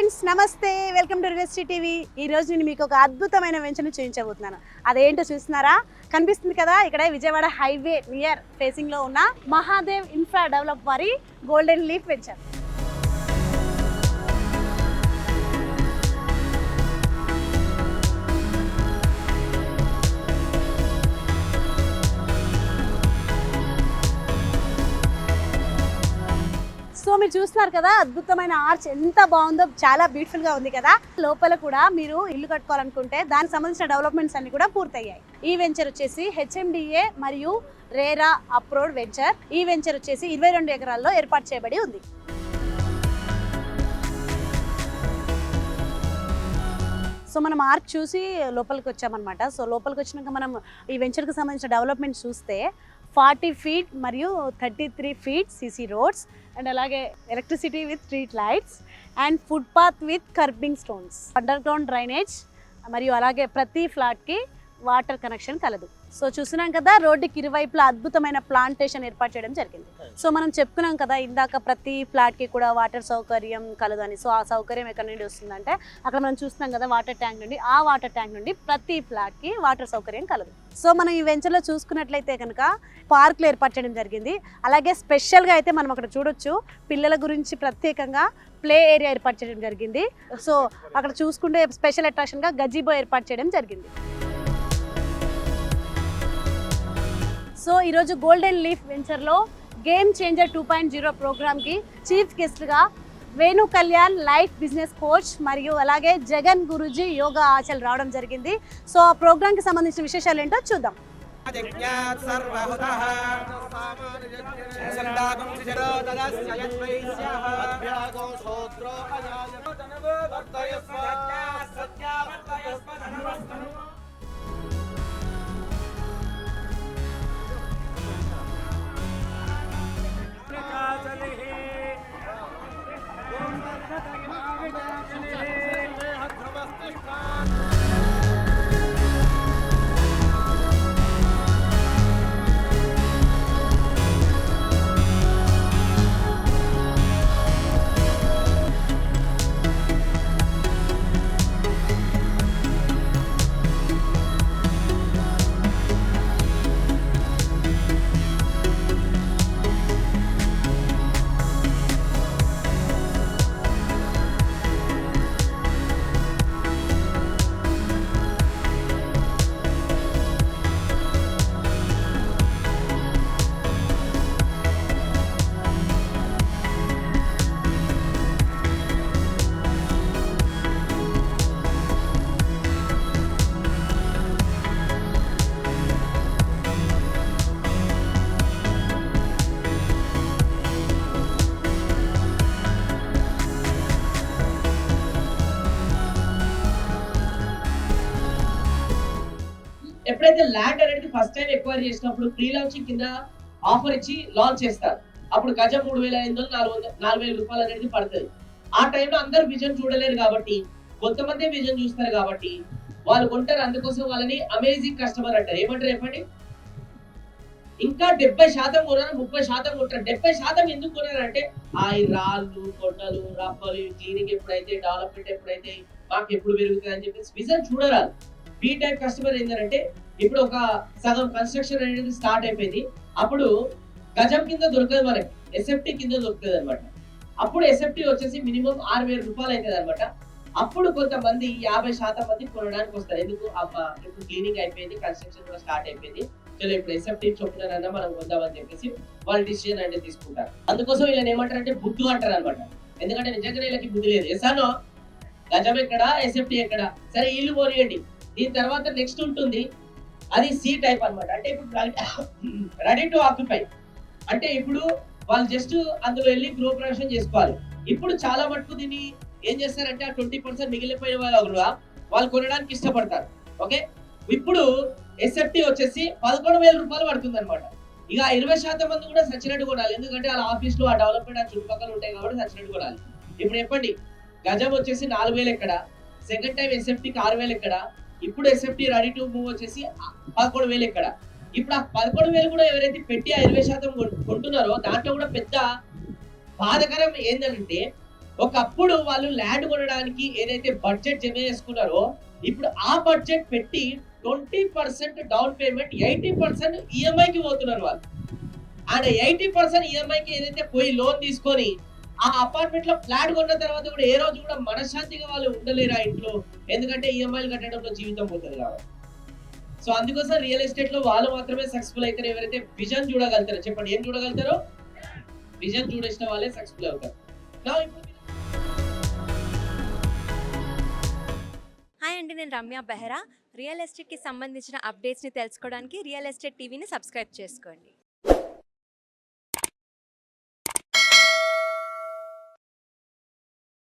Friends, నమస్తే. Welcome to రివెస్టీ TV. ఈ రోజు నేను మీకు ఒక అద్భుతమైన వెంచర్ని చూపించబోతున్నాను. అదేంటో చూస్తున్నారా? కనిపిస్తుంది కదా, ఇక్కడ విజయవాడ హైవే నియర్ ఫేసింగ్ లో ఉన్న మహాదేవ్ ఇన్ఫ్రా డెవలప్ వారి గోల్డెన్ లీఫ్ వెంచర్. సో మీరు చూస్తున్నారు కదా, అద్భుతమైన ఆర్చ్ ఎంత బాగుందో, చాలా బ్యూటిఫుల్ గా ఉంది కదా. లోపల కూడా మీరు ఇల్లు కట్టుకోవాలనుకుంటే దానికి సంబంధించిన డెవలప్మెంట్స్ అన్ని కూడా పూర్తయ్యాయి. ఈ వెంచర్ వచ్చేసి హెచ్ఎండిఏ మరియు రేరా అప్రోడ్ వెంచర్. ఈ వెంచర్ వచ్చేసి 22 ఎకరాల్లో ఏర్పాటు చేయబడి ఉంది. సో మనం ఆర్చ్ చూసి లోపలికి వచ్చామన్నమాట. సో లోపలికి వచ్చినాక మనం ఈ వెంచర్కి సంబంధించిన డెవలప్మెంట్ చూస్తే 40 feet మరియు 33 feet సీసీ రోడ్స్ అండ్ అలాగే electricity with street lights and foot path with kerbing stones, under ground drainage మరియు అలాగే ప్రతి ఫ్లాట్కి వాటర్ కనెక్షన్ కలదు. సో చూసినాం కదా, రోడ్డుకి ఇరువైపులా అద్భుతమైన ప్లాంటేషన్ ఏర్పాటు చేయడం జరిగింది. సో మనం చెప్పుకున్నాం కదా ఇందాక, ప్రతి ఫ్లాట్కి కూడా వాటర్ సౌకర్యం కలదు అని. సో ఆ సౌకర్యం ఎక్కడి నుండి వస్తుందంటే, అక్కడ మనం చూస్తున్నాం కదా వాటర్ ట్యాంక్ నుండి, ఆ వాటర్ ట్యాంక్ నుండి ప్రతి ఫ్లాట్కి వాటర్ సౌకర్యం కలదు. సో మనం ఈ వెంచర్లో చూసుకున్నట్లయితే కనుక పార్క్లు ఏర్పాటు చేయడం జరిగింది. అలాగే స్పెషల్గా అయితే మనం అక్కడ చూడొచ్చు, పిల్లల గురించి ప్రత్యేకంగా ప్లే ఏరియా ఏర్పాటు చేయడం జరిగింది. సో అక్కడ చూసుకుంటే స్పెషల్ అట్రాక్షన్గా గజీబో ఏర్పాటు చేయడం జరిగింది. సో ఈరోజు గోల్డెన్ లీఫ్ వెంచర్లో గేమ్ చేంజర్ 2.0 ప్రోగ్రామ్కి చీఫ్ గెస్ట్గా Venu Kalyan life business coach మరియు అలాగే జగన్ గురుజీ యోగా ఆచల్ రావడం జరిగింది. సో ఆ ప్రోగ్రామ్కి సంబంధించిన విశేషాలు ఏంటో చూద్దాం. ఎప్పుడైతే ల్యాండ్ అనేది ఫస్ట్ టైం ఎక్వైర్ చేసినప్పుడు ప్రీ లాంచింగ్ కింద ఆఫర్ ఇచ్చి లాంచ్ చేస్తారు. అప్పుడు గజం 3,500 4,000 రూపాయలు అనేది పడుతుంది. ఆ టైంలో అందరు విజన్ చూడలేరు కాబట్టి, కొంతమంది విజన్ చూస్తారు కాబట్టి వాళ్ళు కొంటారు. అందుకోసం వాళ్ళని అమేజింగ్ కస్టమర్ అంటారు. ఏమంటారు చెప్పండి? ఇంకా 70% కొన్నారు, 30% కొంటారు. 70% ఎందుకు కొన్నారంటే ఆ రాళ్ళు, కొండలు, రప్పలు, క్లీనింగ్ ఎప్పుడైతే, డెవలప్మెంట్ ఎప్పుడైతే, మాకు ఎప్పుడు పెరుగుతుంది అని చెప్పేసి విజన్ చూడరాదు. బీ టైప్ కస్టమర్ ఏంటంటే, ఇప్పుడు ఒక సగం కన్స్ట్రక్షన్ అనేది స్టార్ట్ అయిపోయింది, అప్పుడు గజం కింద దొరకదు మనకి, ఎస్ఎఫ్టీ కింద దొరుకుతుంది అనమాట. అప్పుడు ఎస్ఎఫ్టీ వచ్చేసి మినిమం 6,000 రూపాయలు అవుతుంది అనమాట. అప్పుడు కొంతమంది 50% మంది కొనడానికి వస్తారు. ఎందుకు? ఇప్పుడు క్లీనింగ్ అయిపోయింది, కన్స్ట్రక్షన్ కూడా స్టార్ట్ అయిపోయింది, చలో ఇప్పుడు ఎస్ఎఫ్టీ చొప్పునన్నా మనం కొందామని చెప్పేసి వాళ్ళు డిసిజన్ అంటే తీసుకుంటారు. అందుకోసం వీళ్ళని ఏమంటారు అంటే బుద్ధు అంటారు అనమాట. ఎందుకంటే నిజంగా వీళ్ళకి బుద్ధి లేదు. ఎసానో గజం ఎక్కడ, ఎస్ఎఫ్టీ ఎక్కడ, సరే ఇల్లు పోనీయండి. దీని తర్వాత నెక్స్ట్ ఉంటుంది, అది సి టైప్ అనమాట. అంటే ఇప్పుడు రెడీ టు ఆక్యుపై, అంటే ఇప్పుడు వాళ్ళు జస్ట్ అందులో వెళ్ళి గృహప్రవేశం చేసుకోవాలి. ఇప్పుడు చాలా మటుకు దీన్ని ఏం చేస్తారంటే, ఆ 20% మిగిలిపోయిన వాళ్ళు కొనడానికి ఇష్టపడతారు. ఓకే, ఇప్పుడు ఎస్ఎఫ్టీ వచ్చేసి 11,000 రూపాయలు పడుతుంది అనమాట. ఇక 20% మంది కూడా సచ్చినట్టు కొనాలి, ఎందుకంటే వాళ్ళ ఆఫీస్ లో ఆ డెవలప్మెంట్ ఆ చుట్టుపక్కల ఉంటాయి కాబట్టి సచ్చినట్టు కొనాలి. ఇప్పుడు చెప్పండి, గజం వచ్చేసి 4,000 ఎక్కడ, సెకండ్ టైం ఎస్ఎఫ్టీకి 6,000 ఎక్కడ, ఇప్పుడు ఎస్ఎఫ్టీ రెడీ టు మూవ్ వచ్చేసి 11,000 ఎక్కడ. ఇప్పుడు ఆ 11,000 కూడా ఎవరైతే పెట్టి ఆ 20% కొంటున్నారో దాంట్లో కూడా పెద్ద బాధకరం ఏంటంటే, ఒకప్పుడు వాళ్ళు ల్యాండ్ కొనడానికి ఏదైతే బడ్జెట్ జమ చేసుకున్నారో ఇప్పుడు ఆ బడ్జెట్ పెట్టి 20% డౌన్ పేమెంట్ 80% ఈఎంఐకి పోతున్నారు వాళ్ళు. అండ్ 80% ఈఎంఐకి ఏదైతే పోయి లోన్ తీసుకొని ఆ అపార్ట్మెంట్ లో ఫ్లాట్ కొన్న తర్వాత కూడా ఏ రోజు కూడా మనశ్శాంతిగా వాళ్ళు ఉండలేరు ఆ ఇంట్లో, ఎందుకంటే ఈఎంఐలు కట్టడంలో జీవితం పోతుంది కాబట్టి. సో అందుకోసం రియల్ ఎస్టేట్ లో వాళ్ళు మాత్రమే సక్సెస్ఫుల్ అవుతారు ఎవరైతే విజన్ చూడగలుగుతారో. చెప్పండి, ఏం చూడగలుగుతారో? విజన్ చూడేసిన వాళ్ళే సక్సెస్ఫుల్ అవుతారు. Now, హాయ్ అండి, నేను రమ్య బెహ్రా. రియల్ ఎస్టేట్కి సంబంధించిన అప్డేట్స్ని తెలుసుకోవడానికి రియల్ ఎస్టేట్ టీవీని సబ్స్క్రైబ్ చేసుకోండి.